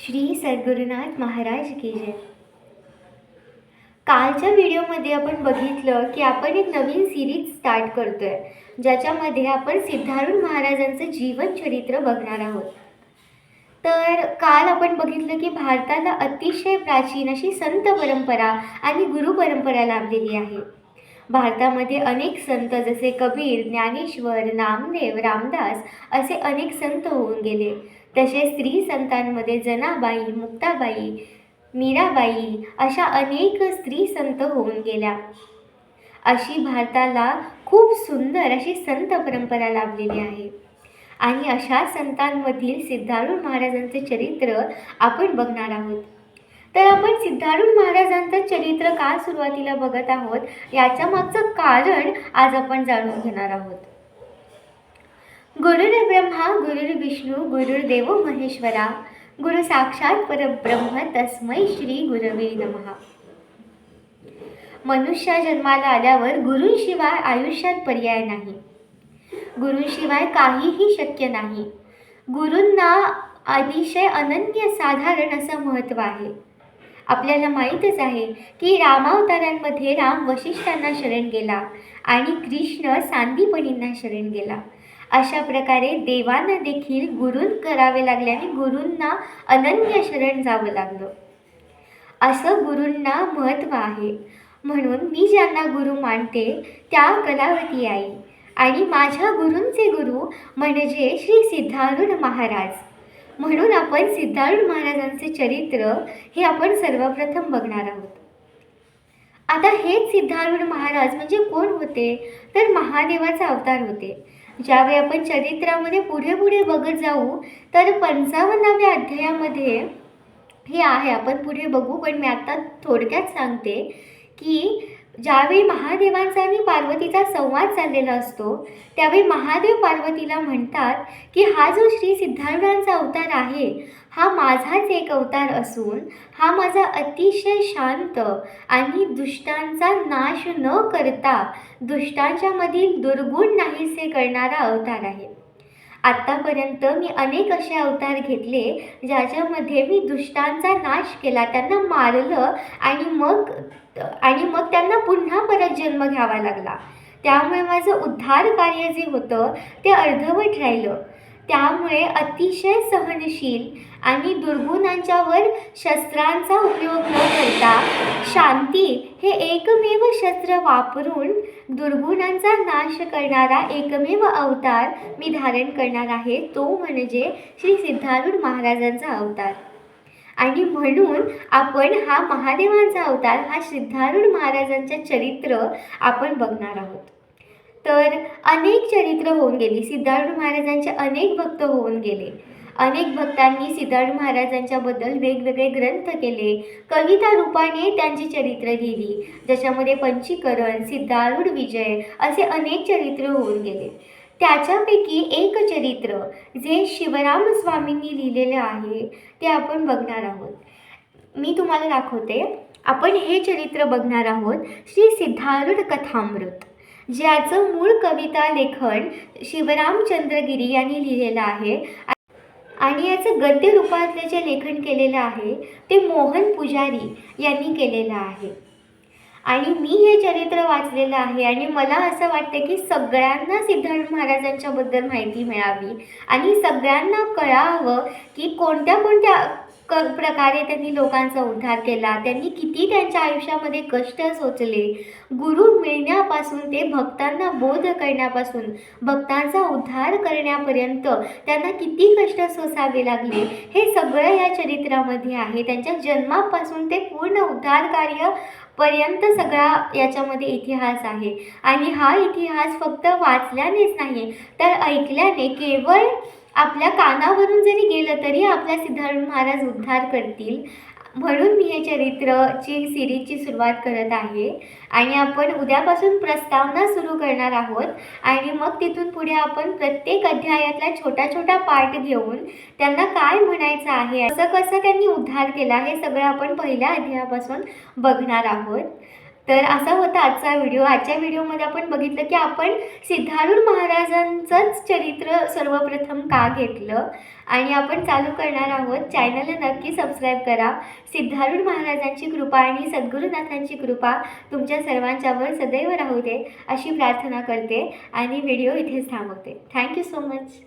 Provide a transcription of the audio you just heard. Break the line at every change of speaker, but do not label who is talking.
श्री सद्गुरुनाथ महाराज की जय। कालच्या व्हिडिओमध्ये आपण बघितलं की आपण एक नवीन सिरीज स्टार्ट करतोय, ज्याच्यामध्ये आपण सिद्धारूढ महाराजांचं जीवन चरित्र बघणार आहोत। तर काल आपण बघितलं की भारताला अतिशय प्राचीन अशी संत परंपरा आणि गुरु परंपरा लाभलेली आहे। भारतामध्ये अनेक संत जसे कबीर, ज्ञानेश्वर, नामदेव, रामदास असे अनेक संत होऊन गेले। तसेच स्त्री संतांमध्ये जनाबाई, मुक्ताबाई, मीराबाई अशा अनेक स्त्री संत होऊन गेल्या। अशी भारताला खूप सुंदर अशी संत परंपरा लाभलेली आहे आणि अशा संतांमधील सिद्धारूढ महाराजांचे चरित्र आपण बघणार आहोत। तर आपण सिद्धारूढ महाराजांचं चरित्र का सुरुवातीला बघत आहोत, याच्या मागचं कारण आज आपण जाणून घेणार आहोत। गुरुर्ब्रह्मा गुरुर्विष्णू गुरुर्देव महेश्वरा, गुरु साक्षात परब्रह्म तस्मै श्री गुरवे नमः। मनुष्य जन्माला आल्यावर गुरूंशिवाय आयुष्यात पर्याय नाही। गुरूंशिवाय काहीही शक्य नाही। गुरूंना अतिशय अनन्य साधारण असं महत्त्व आहे। आपल्याला माहीतच आहे की रामावतारांमध्ये राम वशिष्ठांना शरण गेला आणि कृष्ण सांदीपनींना शरण गेला। अशा प्रकारे देवांना देखील गुरूं करावे लागल्याने गुरूंना अनन्य शरण जावं लागलं। असं गुरूंना महत्त्व आहे। म्हणून मी ज्यांना गुरु मानते त्या कलावती आई आणि माझ्या गुरूंचे गुरु म्हणजे श्री सिद्धारूढ महाराज। म्हणून आपण सिद्धारूढ महाराजांचे चरित्र हे आपण सर्वप्रथम बघणार आहोत। आता हेच सिद्धारूढ महाराज म्हणजे कोण होते, तर महादेवाचा अवतार होते। ज्यावेळी आपण चरित्रामध्ये पुढे पुढे बघत जाऊ तर 55व्या अध्यायामध्ये हे आहे, आपण पुढे बघू, पण मी आता थोडक्यात सांगते की ज्यावेळी महादेवांचा आणि पार्वतीचा संवाद चाललेला असतो त्यावेळी महादेव पार्वतीला म्हणतात की हा जो श्री सिद्धारूढांचा अवतार आहे हा माझाच एक अवतार असून हा माझा अतिशय शांत आणि दुष्टांचा नाश न करता दुष्टांच्या मधील दुर्गुण नाहीसे करणारा अवतार आहे। आत्तापर्यंत मी अनेक असे अवतार घेतले ज्याच्यामध्ये मी दुष्टांचा नाश केला, त्यांना मारलं आणि मग त्यांना पुन्हा परत जन्म घ्यावा लागला। त्यामुळे माझं उद्धार कार्य जे होतं ते अर्धवट राहिलं। त्यामुळे अतिशय सहनशील आणि दुर्गुणांच्यावर शस्त्रांचा उपयोग न करता शांती हे एकमेव शस्त्र वापरून दुर्गुणांचा नाश करणारा एकमेव अवतार मी धारण करणार आहे, तो म्हणजे श्री सिद्धारूढ महाराजांचा अवतार। आणि म्हणून आपण हा महादेवांचा अवतार हा सिद्धारूढ महाराजांचे चरित्र आपण बघणार आहोत। तर अनेक चरित्र होऊन गेली, सिद्धारूढ महाराजांचे अनेक भक्त होऊन गेले। अनेक भक्तांनी सिद्धारूढ महाराजांच्याबद्दल वेगवेगळे ग्रंथ केले, कविता रूपाने त्यांची चरित्र लिहिली, ज्याच्यामध्ये पंचीकरण, सिद्धारूढ विजय असे अनेक चरित्र होऊन गेले। त्याच्यापैकी एक चरित्र जे शिवराम स्वामींनी लिहिलेलं आहे ते आपण बघणार आहोत। मी तुम्हाला दाखवते। आपण हे चरित्र बघणार आहोत श्री सिद्धारूढ कथामृत, ज्याचं मूळ कविता लेखन शिवरामचंद्रगिरी यांनी लिहिलेलं आहे आणि याचं गद्य रूपातलं जे लेखन केलेलं आहे ते मोहन पुजारी यांनी केलेलं आहे। आणि मी हे चरित्र वाचलेलं आहे आणि मला असं वाटतं की सगळ्यांना सिद्धारूढ महाराजांच्याबद्दल माहिती मिळावी आणि सगळ्यांना कळावं की कोणत्या प्रकारे त्यांनी लोकांचा उद्धार केला, त्यांनी किती त्यांच्या आयुष्यामध्ये कष्ट सोचले, गुरु मिळण्यापासून ते भक्तांना बोध करण्यापासून भक्तांचा उद्धार करण्यापर्यंत त्यांना किती कष्ट सोसावे लागले, हे सगळं या चरित्रामध्ये आहे। त्यांच्या जन्मापासून ते पूर्ण उद्धार कार्य पर्यंत सगळा याच्यामध्ये इतिहास आहे। आणि हा इतिहास फक्त वाचल्यानेच नाही तर ऐकल्याने, केवळ आपल्या कानावरून जरी गेलं तरी आपला सिद्धारूढ महाराज उद्धार करतील। म्हणून मी हे चरित्रची सिरीजची सुरुवात करत आहे आणि आपण उद्यापासून प्रस्तावना सुरू करणार आहोत आणि मग तिथून पुढे आपण प्रत्येक अध्यायातला छोटा छोटा पार्ट घेऊन त्यांना काय म्हणायचं आहे, कसं कसं त्यांनी उद्धार केला, हे सगळं आपण पहिल्या अध्यायापासून बघणार आहोत। तर असा होता आजचा व्हिडिओ. आजच्या व्हिडिओमध्ये आपण बघितलं की आपण सिद्धारूढ महाराजांचंच चरित्र सर्वप्रथम का घेतलं आणि आपण चालू करणार आहोत. चॅनलला नक्की सबस्क्राईब करा. सिद्धारूढ महाराजांची कृपा आणि सद्गुरुनाथांची कृपा तुमच्या सर्वांच्यावर सदैव राहू दे अशी प्रार्थना करते आणि व्हिडिओ इथेच थांबवते. Thank you so much.